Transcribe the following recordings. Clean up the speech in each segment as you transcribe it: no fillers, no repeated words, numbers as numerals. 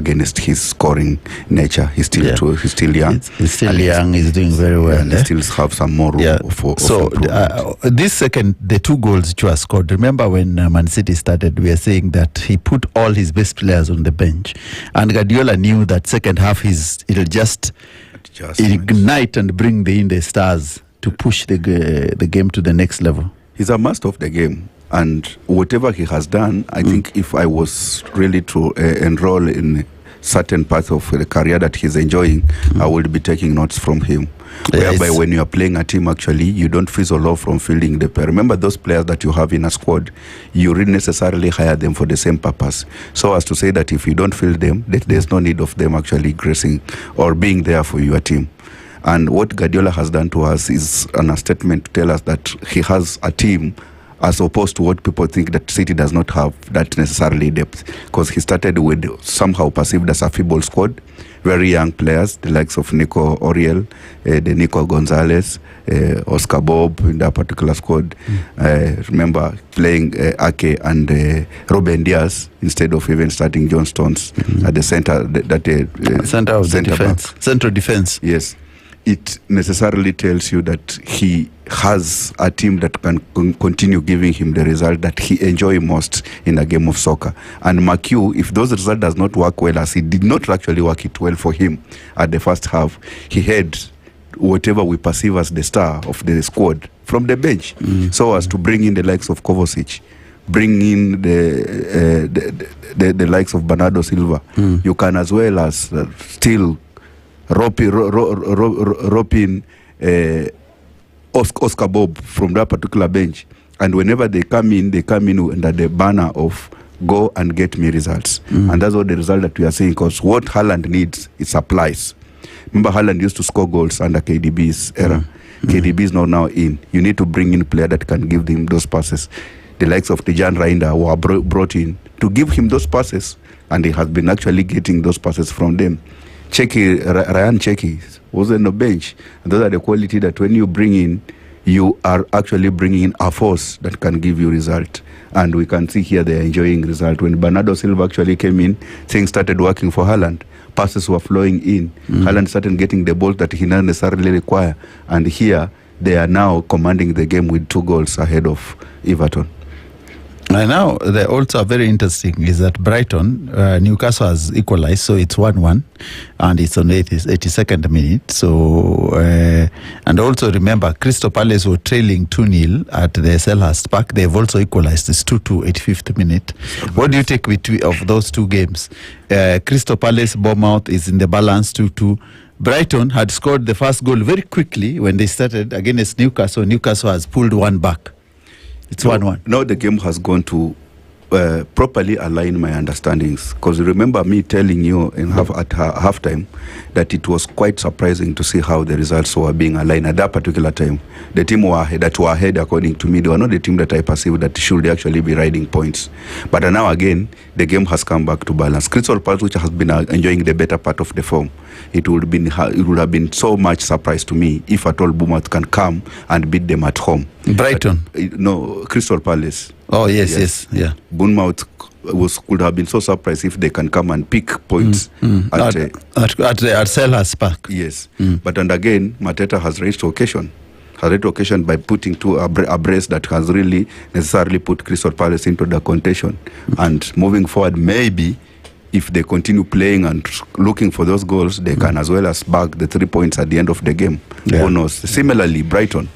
against his scoring nature. He's still he's still young. He's still young. He's doing very well. He still have some more room for this second, the 2 goals which were scored. Remember when Man City started, we were saying that he put all his best players on the bench, and Guardiola knew that second half it'll just ignite and bring in the stars to push the game to the next level. He's a master of the game, and whatever he has done, I think if I was really to enroll in certain parts of the career that he's enjoying, I would be taking notes from him. Whereby when you are playing a team, actually, you don't fizzle off from fielding the pair. Remember those players that you have in a squad, you really necessarily hire them for the same purpose. So as to say that if you don't field them, that there's no need of them actually gracing or being there for your team. And what Guardiola has done to us is a statement to tell us that he has a team, as opposed to what people think that City does not have that necessarily depth. Because he started with somehow perceived as a feeble squad, very young players, the likes of Nico Oriel, the Nico Gonzalez, Oscar Bob in that particular squad. Remember playing Ake and Ruben Diaz instead of even starting John Stones at the center, central defense. Yes. It necessarily tells you that he has a team that can continue giving him the result that he enjoys most in a game of soccer. And McHugh, if those results does not work well, as he did not actually work it well for him at the first half, he had whatever we perceive as the star of the squad from the bench, so as to bring in the likes of Kovacic, bring in the likes of Bernardo Silva. You can as well as still rope in Oscar Bob from that particular bench. And whenever they come in under the banner of go and get me results. And that's what the result that we are seeing, because what Haaland needs is supplies. Remember, Haaland used to score goals under KDB's era. KDB is now in. You need to bring in a player that can give him those passes. The likes of Tijan Reinders were brought in to give him those passes, and he has been actually getting those passes from them. Ryan Cheki was on the bench. And those are the quality that when you bring in, you are actually bringing in a force that can give you result. And we can see here they are enjoying result. When Bernardo Silva actually came in, things started working for Haaland. Passes were flowing in. Haaland started getting the ball that he not necessarily require. And here they are now commanding the game with 2 goals ahead of Everton. And now, also very interesting is that Brighton, Newcastle has equalized, so it's 1-1, and it's on the 82nd minute. So, and also remember, Crystal Palace were trailing 2-0 at the Selhurst Park. They've also equalized. It's 2-2, 85th minute. What do you take of those 2 games? Crystal Palace, Bournemouth is in the balance 2-2. Brighton had scored the first goal very quickly when they started against Newcastle. Newcastle has pulled one back. It's 1-1. Now the game has gone to properly align my understandings. Because remember me telling you at halftime that it was quite surprising to see how the results were being aligned at that particular time. The team that were ahead, according to me, they were not the team that I perceived that should actually be riding points. But now again, the game has come back to balance. Crystal Palace, which has been enjoying the better part of the form, it would have been so much surprise to me if at all Bournemouth can come and beat them at home. Brighton? No, Crystal Palace. Oh, yes, yeah. Bournemouth could have been so surprised if they can come and pick points at Selhurst Park. Yes, but and again, Mateta has raised occasion by putting a brace that has really necessarily put Crystal Palace into the contention. And moving forward, maybe if they continue playing and looking for those goals, they can as well as bag the 3 points at the end of the game. Yeah. Who knows? Similarly, Brighton,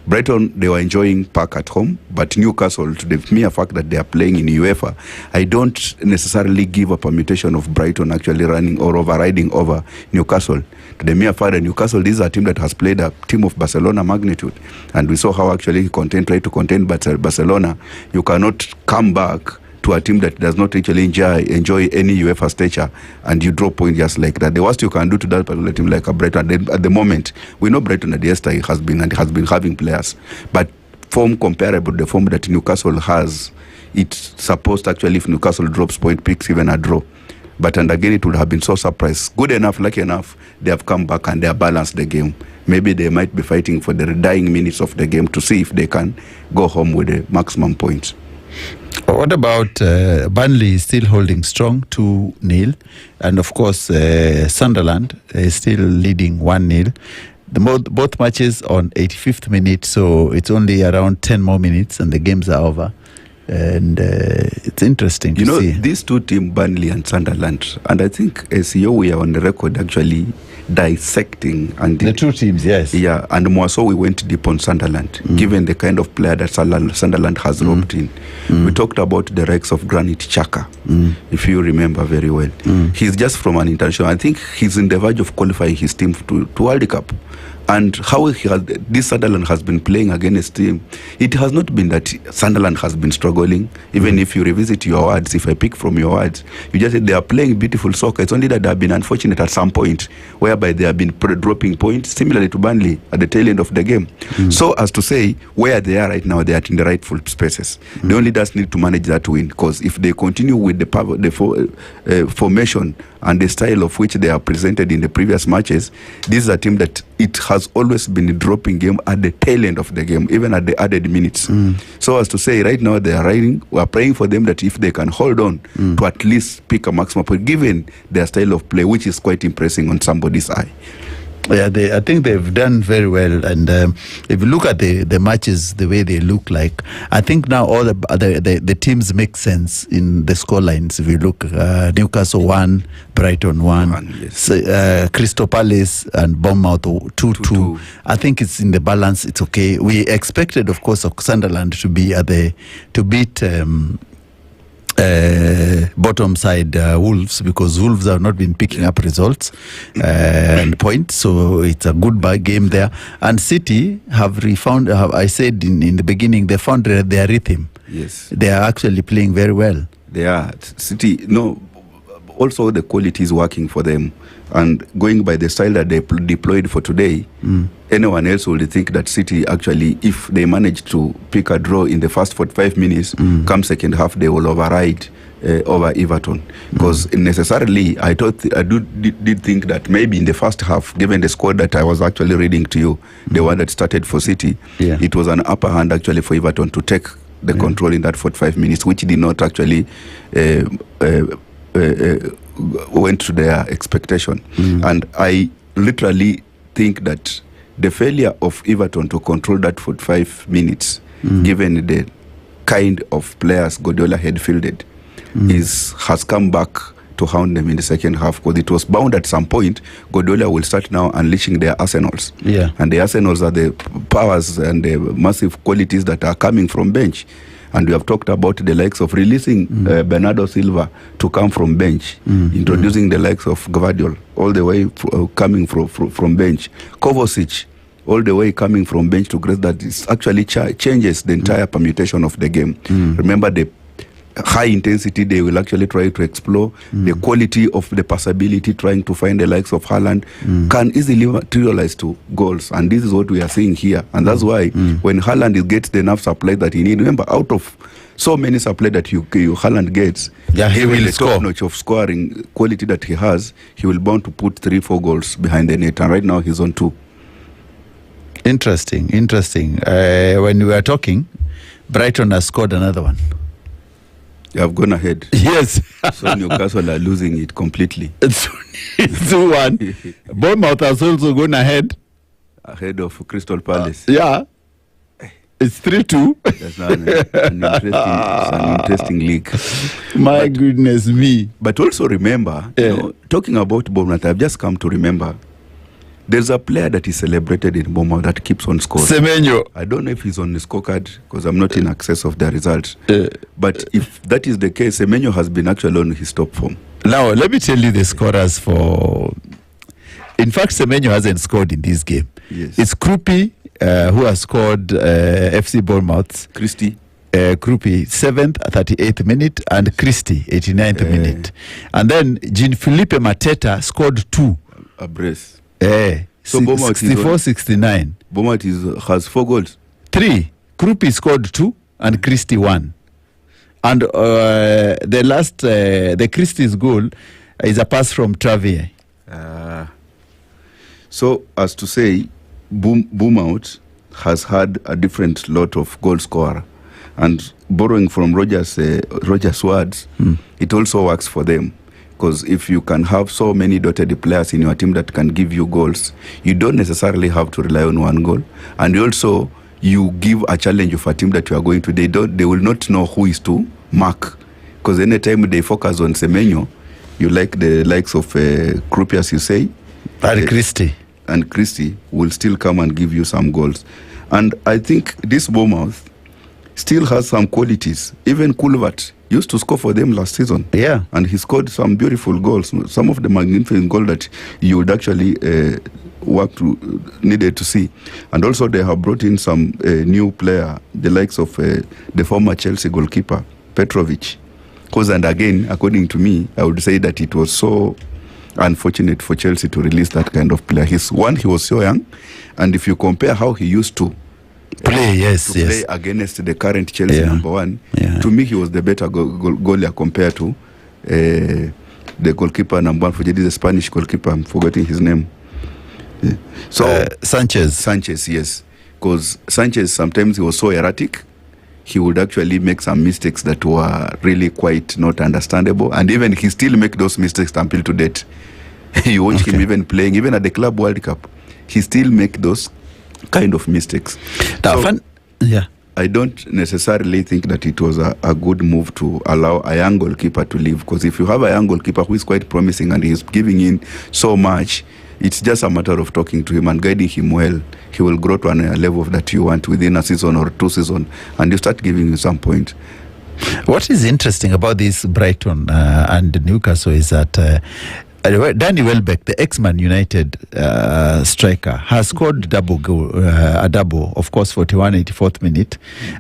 they were enjoying Park at home, but Newcastle, to the mere fact that they are playing in UEFA, I don't necessarily give a permutation of Brighton actually running or overriding over Newcastle. To the mere fact that Newcastle, this is a team that has played a team of Barcelona magnitude, and we saw how actually he tried to contain Barcelona. You cannot come back to a team that does not actually enjoy any UEFA stature, and you draw points just like that. The worst you can do to that particular team like a Brighton, at the moment, we know Brighton at the yesterday has been having players, but form comparable to the form that Newcastle has, it's supposed actually if Newcastle drops point picks even a draw. But and again, it would have been so surprised. Good enough, lucky enough, they have come back and they have balanced the game. Maybe they might be fighting for the dying minutes of the game to see if they can go home with the maximum points. What about Burnley is still holding strong 2-0, and of course Sunderland is still leading 1-0. Both matches on 85th minute, so it's only around 10 more minutes and the games are over. And it's interesting to see. These two teams, Burnley and Sunderland, and I think SEO, we are on the record actually dissecting and the two teams, yes. Yeah, and more so we went deep on Sunderland, given the kind of player that Sunderland has roped in. We talked about the likes of Granit Xhaka, if you remember very well. He's just from an international. I think he's in the verge of qualifying his team to World Cup. And how this Sunderland has been playing against team, it has not been that Sunderland has been struggling. Even if you revisit your words, if I pick from your words, you just said they are playing beautiful soccer. It's only that they have been unfortunate at some point, whereby they have been dropping points, similarly to Burnley at the tail end of the game. So as to say, where they are right now, they are in the rightful spaces. They only just need to manage that win, because if they continue with the formation and the style of which they are presented in the previous matches, this is a team that it has always been dropping game at the tail end of the game, even at the added minutes. So as to say, right now they are riding. We are praying for them that if they can hold on to at least pick a maximum point, given their style of play, which is quite impressive on somebody's eye. Yeah, I think they've done very well, and if you look at the matches, the way they look like, I think now all the teams make sense in the scorelines. If you look, Newcastle 1, Brighton 1, yes. Crystal Palace and Bournemouth 2-2. I think it's in the balance. It's okay. We expected, of course, Sunderland to beat bottom side Wolves, because Wolves have not been picking up results and points, so it's a good game there. And City have refound, I said in the beginning, they found their rhythm. Yes, they are actually playing very well. They are. City, also the quality is working for them, and going by the style that they deployed for today, anyone else would think that City actually, if they manage to pick a draw in the first 45 minutes, come second half they will override over Everton, because necessarily I did think that maybe in the first half, given the squad that I was actually reading to you, the one that started for City, it was an upper hand actually for Everton to take the control in that 45 minutes, which did not actually went to their expectation. And I literally think that the failure of Everton to control that 45 minutes, given the kind of players Guardiola had fielded, has come back to hound them in the second half, because it was bound at some point Guardiola will start now unleashing their arsenals. And the arsenals are the powers and the massive qualities that are coming from bench. And we have talked about the likes of releasing Bernardo Silva to come from bench, introducing the likes of Gvardiol all the way coming from bench, Kovacic all the way coming from bench to grace. That is actually changes the entire permutation of the game. Remember the high intensity they will actually try to explore, the quality of the passability, trying to find the likes of Haaland can easily materialize to goals, and this is what we are seeing here. And that's why when Haaland gets the enough supply that he needs, remember, out of so many supply that Haaland gets, he will score. Top notch of scoring quality that he has, he will bound to put 3-4 goals behind the net, and right now he's on 2. Interesting. When we were talking, Brighton has scored another one. They have gone ahead. Yes. So Newcastle are losing it completely. It's 2-1. Bournemouth has also gone ahead. Ahead of Crystal Palace. It's 3-2. That's an interesting league. Goodness me. But also remember, talking about Bournemouth, I've just come to remember, there's a player that is celebrated in Bournemouth that keeps on scoring. Semenyo. I don't know if he's on the scorecard, because I'm not in access of the results. But if that is the case, Semenyo has been actually on his top form. Now, let me tell you the scorers for... In fact, Semenyo hasn't scored in this game. Yes. It's Krupi who has scored FC Bournemouth. Christie. Krupi, 7th, 38th minute, and Christie, 89th minute. And then Jean-Philippe Mateta scored 2. A brace. So 64-69. Bournemouth has 4 goals. 3. Krupi scored 2 and Christie 1. And the Christie's goal is a pass from Travier. So as to say, Bournemouth has had a different lot of goal scorer. And borrowing from Roger's words, it also works for them. Because if you can have so many dotted players in your team that can give you goals, you don't necessarily have to rely on one goal. And also, you give a challenge of a team that you are going to. They will not know who is to mark. Because anytime they focus on Semenyo, you like the likes of Krupi, as you say. And Christie. And Christie will still come and give you some goals. And I think this Bournemouth still has some qualities. Even Kulvert used to score for them last season. Yeah. And he scored some beautiful goals. Some of the magnificent goals that you would actually needed to see. And also they have brought in some new player, the likes of the former Chelsea goalkeeper, Petrovic. And again, according to me, I would say that it was so unfortunate for Chelsea to release that kind of player. He was so young. And if you compare how he used to play against the current Chelsea number one, to me he was the better goalie compared to the goalkeeper number one for the Spanish goalkeeper. I'm forgetting his name. So Sanchez, yes, because Sanchez sometimes he was so erratic. He would actually make some mistakes that were really quite not understandable, and even he still make those mistakes until to date. You watch him even playing, even at the Club World Cup, he still make those kind of mistakes. I don't necessarily think that it was a good move to allow a young goalkeeper to leave, because if you have a young goalkeeper who is quite promising and he is giving in so much, it's just a matter of talking to him and guiding him well. He will grow to a level that you want within a season or 2 seasons, and you start giving him some point. What is interesting about this Brighton and Newcastle is that Danny Welbeck, the ex-Man United striker, has scored a double, of course, 84th minute.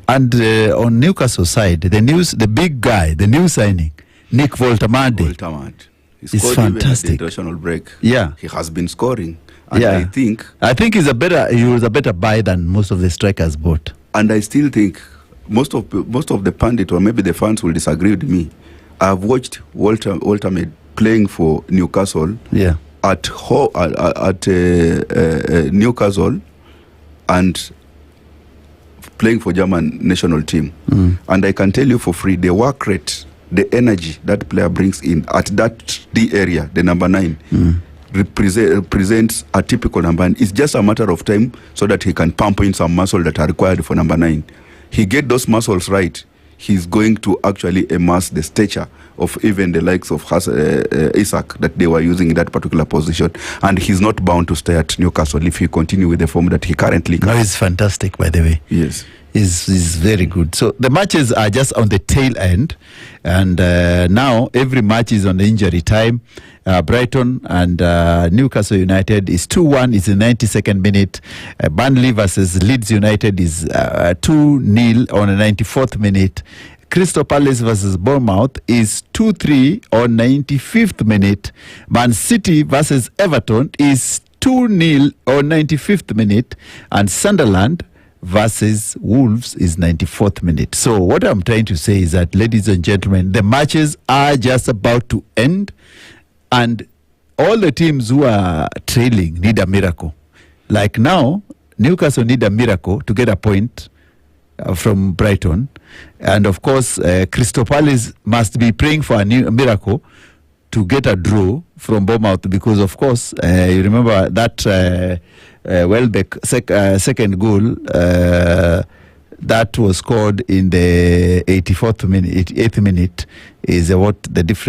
And on Newcastle side, the big guy, the new signing, Nick Voltamade. He scored fantastic. Even at the international break. Yeah, he has been scoring. And I think he was a better buy than most of the strikers bought. And I still think most of the pundits, or maybe the fans, will disagree with me. I've watched Voltamade playing for Newcastle at Newcastle and playing for German national team. And I can tell you for free, the work rate, the energy that player brings in at that D area, the number 9, represents a typical number 9. It's just a matter of time so that he can pump in some muscle that are required for number 9. He get those muscles right, he's going to actually amass the stature of even the likes of Isak that they were using in that particular position. And he's not bound to stay at Newcastle if he continue with the form that he currently can. No, he's fantastic, by the way. Yes. Is very good. So the matches are just on the tail end, and now every match is on the injury time. Brighton and Newcastle United is 2-1. It's the 92nd minute. Burnley versus Leeds United is 2-0 on the 94th minute. Crystal Palace versus Bournemouth is 2-3 on 95th minute. Man City versus Everton is 2-0 on 95th minute, and Sunderland versus Wolves is 94th minute. So what I'm trying to say is that, ladies and gentlemen, the matches are just about to end, and all the teams who are trailing need a miracle. Like now, Newcastle need a miracle to get a point from Brighton, and of course Crystal Palace must be praying for a miracle to get a draw from Bournemouth, because of course you remember that Welbeck second goal that was scored in the 88th minute is what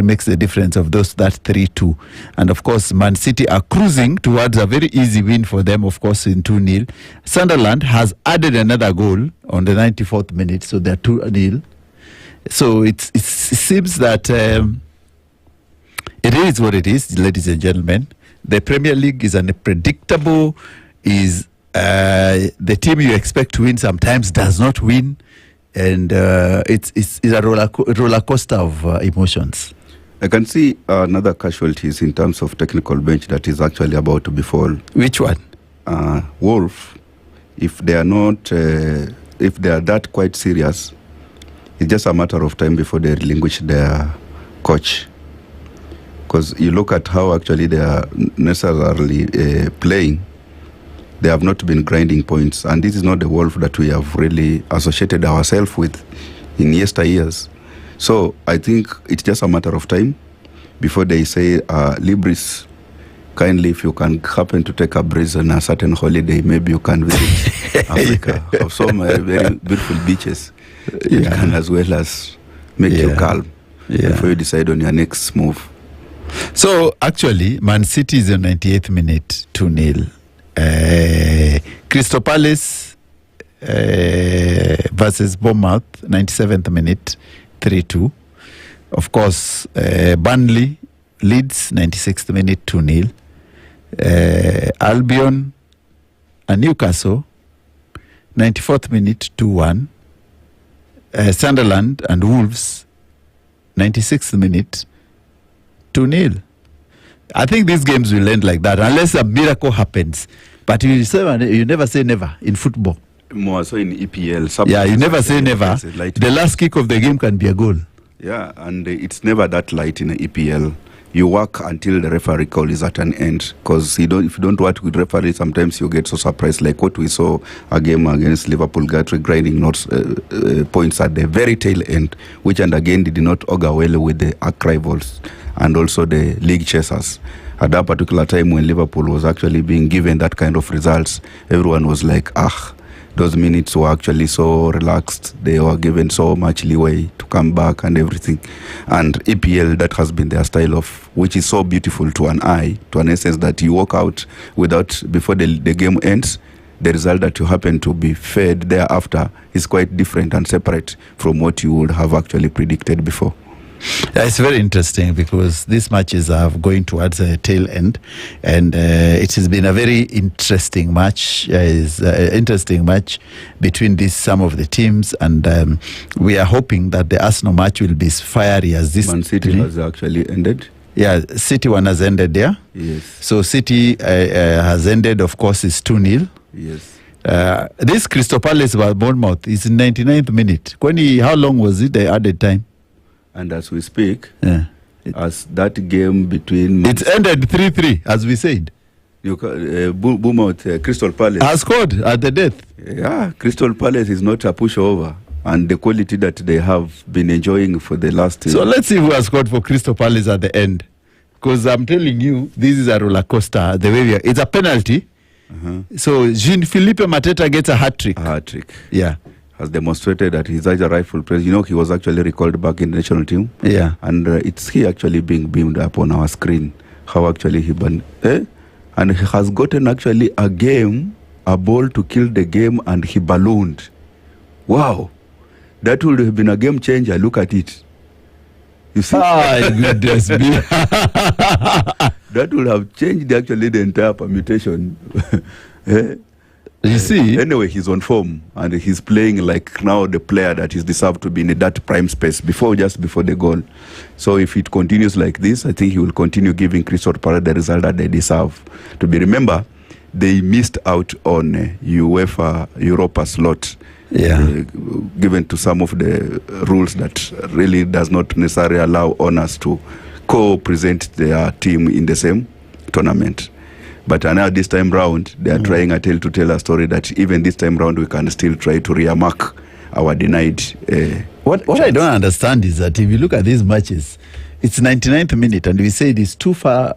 makes the difference of that 3-2. And of course Man City are cruising towards a very easy win for them, of course, in 2-0. Sunderland has added another goal on the 94th minute, so they're 2-0. So it seems that it is what it is, ladies and gentlemen. The Premier League is unpredictable. The team you expect to win sometimes does not win, and it's a roller coaster of emotions. I can see another casualties in terms of technical bench that is actually about to befall. Which one? Wolf. If they are not, if they are that quite serious, it's just a matter of time before they relinquish their coach. Because you look at how actually they are necessarily playing. They have not been grinding points, and this is not the Wolf that we have really associated ourselves with in yesteryears. So I think it's just a matter of time before they say, Libris, kindly, if you can happen to take a breeze on a certain holiday, maybe you can visit Africa of some very beautiful beaches. It can as well as make you calm before you decide on your next move. So actually, Man City is in 98th minute 2-0. Crystal Palace versus Bournemouth, 97th minute 3-2. Of course, Burnley Leeds, 96th minute 2-0. Albion and Newcastle, 94th minute 2-1. Sunderland and Wolves, 96th minute 2-0. I think these games will end like that unless a miracle happens. But you never say never in football. More so in EPL. Yeah, you never say never. The last kick of the game can be a goal. Yeah, and it's never that light in EPL. You work until the referee call is at an end, because if you don't work with referee, sometimes you get so surprised, like what we saw a game against Liverpool, grinding points at the very tail end, which and again did not augur well with the arch rivals and also the league chasers. At that particular time when Liverpool was actually being given that kind of results, everyone was like, those minutes were actually so relaxed. They were given so much leeway to come back and everything. And EPL, that has been their style of, which is so beautiful to an eye, to an essence, that you walk out before the game ends, the result that you happen to be fed thereafter is quite different and separate from what you would have actually predicted before. Yeah, it's very interesting because these matches are going towards the tail end, and it has been a very interesting match. Interesting match between some of the teams, and we are hoping that the Arsenal match will be as fiery as this. Man City has actually ended. Yeah, City one has ended there. Yes. So City has ended. Of course, it's 2-0. Yes. This Crystal Palace by Bournemouth is in 99th minute. How long was it? The added time. And as we speak, as that game between... It's ended 3-3, as we said. Bournemouth, Crystal Palace has scored at the death. Yeah, Crystal Palace is not a pushover. And the quality that they have been enjoying for the last... So let's see who has scored for Crystal Palace at the end. Because I'm telling you, this is a roller coaster. The way it's a penalty. So Jean-Philippe Mateta gets a hat-trick. A hat-trick. Yeah. Has demonstrated that he's a rightful player. He was actually recalled back in the national team. Yeah. And it's he actually being beamed up on our screen. How actually and he has gotten actually a ball to kill the game, and he ballooned. Wow. That would have been a game changer. Look at it. You see? Goodness me. That would have changed actually the entire permutation. You see? Anyway, he's on form, and he's playing like now the player that is deserved to be in that prime space just before the goal. So if it continues like this, I think he will continue giving Crystal Palace the result that they deserve to be. Remember, they missed out on UEFA Europa slot. Given to some of the rules that really does not necessarily allow owners to co-present their team in the same tournament. But now this time round, they are trying to tell a story that even this time round we can still try to remark our denied. What I don't understand is that if you look at these matches, it's 99th minute, and we say it is too far.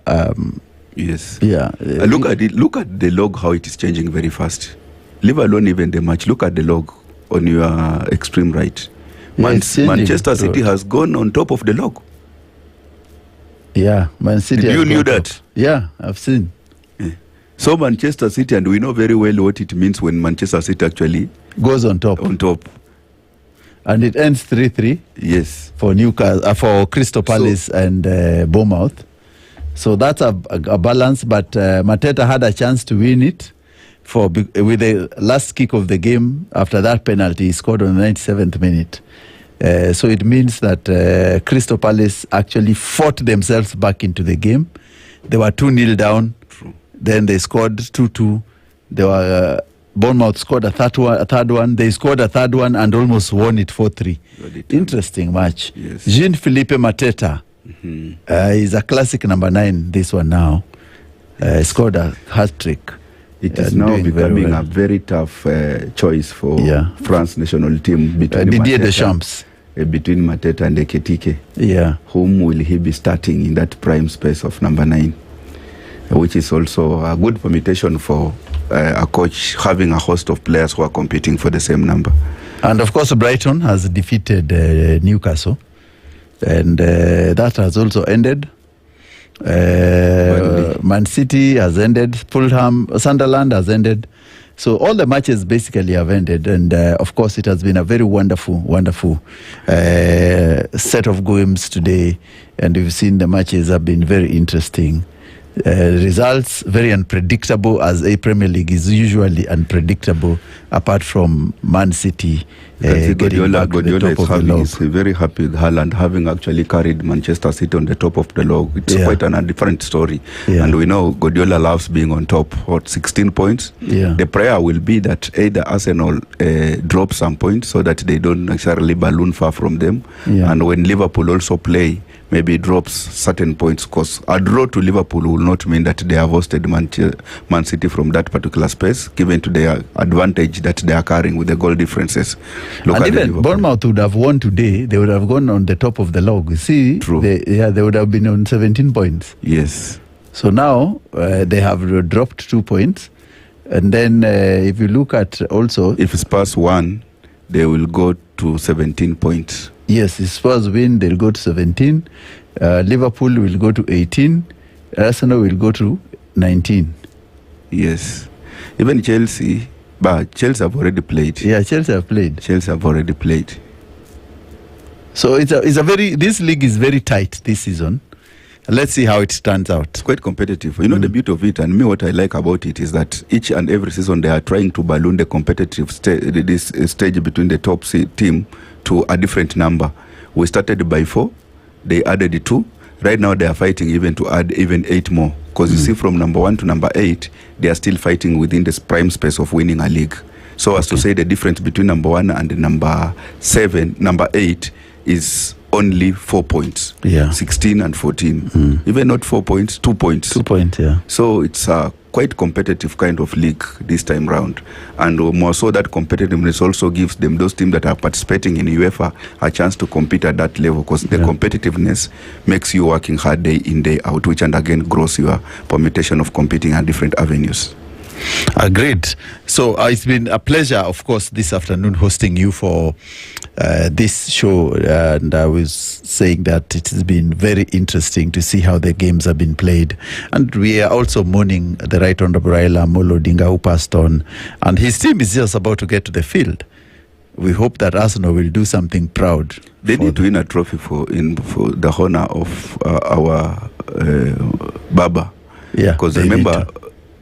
Yes. Yeah. Look at it. Look at the log, how it is changing very fast. Leave alone even the match. Look at the log on your extreme right. Manchester City has gone on top of the log. Yeah, Man City. Did you knew that? Yeah, I've seen. So Manchester City, and we know very well what it means when Manchester City actually goes on top. And it ends 3-3. Yes. For Newcastle, for Crystal Palace and Bournemouth. So that's a balance, but Mateta had a chance to win it with the last kick of the game. After that penalty, he scored on the 97th minute. So it means that Crystal Palace actually fought themselves back into the game. They were 2-0 down. True. Then they scored 2-2. They were Bournemouth scored a third one. They scored a third one and almost won it 4-3. Interesting match. Yes. Jean-Philippe Mateta is a classic number 9. This one now scored a hat-trick. It is now becoming a very tough choice for France national team between Didier Deschamps. Between Mateta and Ekitike. Yeah. Whom will he be starting in that prime space of number 9? Which is also a good permutation for a coach having a host of players who are competing for the same number. And of course, Brighton has defeated Newcastle. And that has also ended. Man City has ended. Fulham, Sunderland has ended. So all the matches basically have ended, and of course it has been a very wonderful set of games today, and we've seen the matches have been very interesting. Results very unpredictable, as a Premier League is usually unpredictable, apart from Man City. Guardiola is very happy with Haaland having actually carried Manchester City on the top of the log. It's quite a different story. And we know Guardiola loves being on top. 16 points? The prayer will be that either Arsenal drop some points so that they don't necessarily balloon far from them. And when Liverpool also play, maybe drops certain points, because a draw to Liverpool will not mean that they have hosted Man City from that particular space, given to their advantage that they are carrying with the goal differences. And even Bournemouth would have won today, they would have gone on the top of the log. You see, true. They would have been on 17 points. Yes. So now they have dropped 2 points. And then if you look at also... If Spurs won, they will go to 17 points. Yes, if Spurs win, they'll go to 17. Liverpool will go to 18. Arsenal will go to 19. Yes. Even Chelsea, but Chelsea have already played. Yeah, Chelsea have played. Chelsea have already played. So this league is very tight this season. Let's see how it turns out. It's quite competitive. You know, the beauty of it, and me, what I like about it is that each and every season they are trying to balloon the competitive stage between the top team to a different number. We started by 4, they added 2. Right now they are fighting even to add even 8 more. Because you see, from number 1 to number 8, they are still fighting within this prime space of winning a league. So as to say, the difference between number 1 and number 8 is only 4 points. 16 and 14. Even not 4 points, 2 points. 2 points, yeah. So it's a quite competitive kind of league this time round. And more so, that competitiveness also gives them, those teams that are participating in UEFA, a chance to compete at that level, because the competitiveness makes you working hard day in, day out, which and again grows your permutation of competing at different avenues. Agreed. So it's been a pleasure, of course, this afternoon hosting you for this show. And I was saying that it has been very interesting to see how the games have been played. And we are also mourning the Right Honorable Raila Amolo Odinga, who passed on. And his team is just about to get to the field. We hope that Arsenal will do something proud. They need to win a trophy for the honor of our Baba. Yeah, because remember,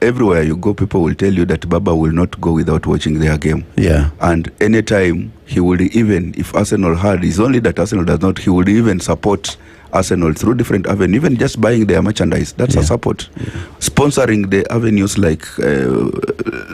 everywhere you go, people will tell you that Baba will not go without watching their game. Yeah. And anytime he would, even if Arsenal had, it's only that Arsenal does not, he would even support Arsenal through different avenues, even just buying their merchandise. That's a support. Sponsoring the avenues like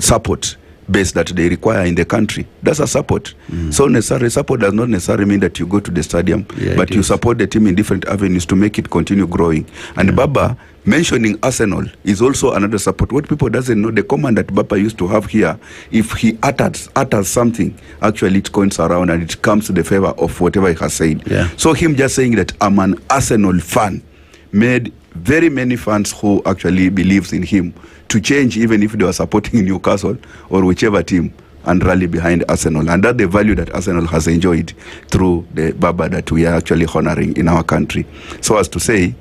support base that they require in the country. That's a support. So necessary support does not necessarily mean that you go to the stadium, but you support the team in different avenues to make it continue growing. And Baba mentioning Arsenal is also another support. What people doesn't know, the command that Baba used to have here, if he utters something, actually it comes around and it comes to the favor of whatever he has said. So him just saying that I'm an Arsenal fan made very many fans who actually believes in him to change, even if they were supporting Newcastle or whichever team, and rally behind Arsenal. And that's the value that Arsenal has enjoyed through the Baba that we are actually honoring in our country. So as to say,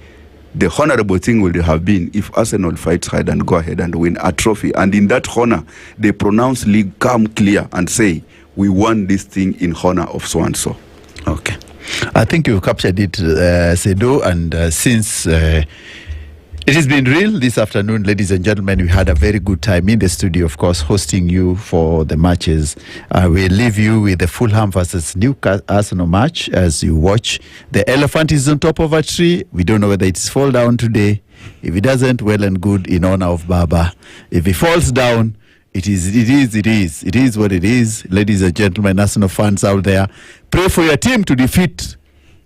the honorable thing would have been if Arsenal fights hard and go ahead and win a trophy. And in that honor, they pronounce league calm, clear, and say, we won this thing in honor of so-and-so. Okay. I think you've captured it, Sedo, and since it has been real this afternoon, ladies and gentlemen, we had a very good time in the studio, of course, hosting you for the matches. We'll leave you with the Fulham versus Newcastle match as you watch. The elephant is on top of a tree. We don't know whether it's fall down today. If it doesn't, well and good, in honor of Baba. If it falls down, it is what it is. Ladies and gentlemen, Arsenal fans out there, pray for your team to defeat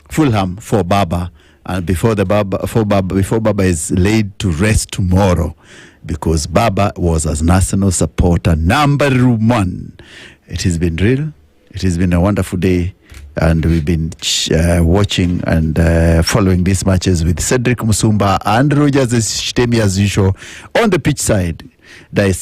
Fulham for Baba and before Baba is laid to rest tomorrow, because Baba was as national supporter number one. It has been real. It has been a wonderful day, and we've been watching and following these matches with Cedric Musumba and Rogers Shtemi as usual on the pitch side. There is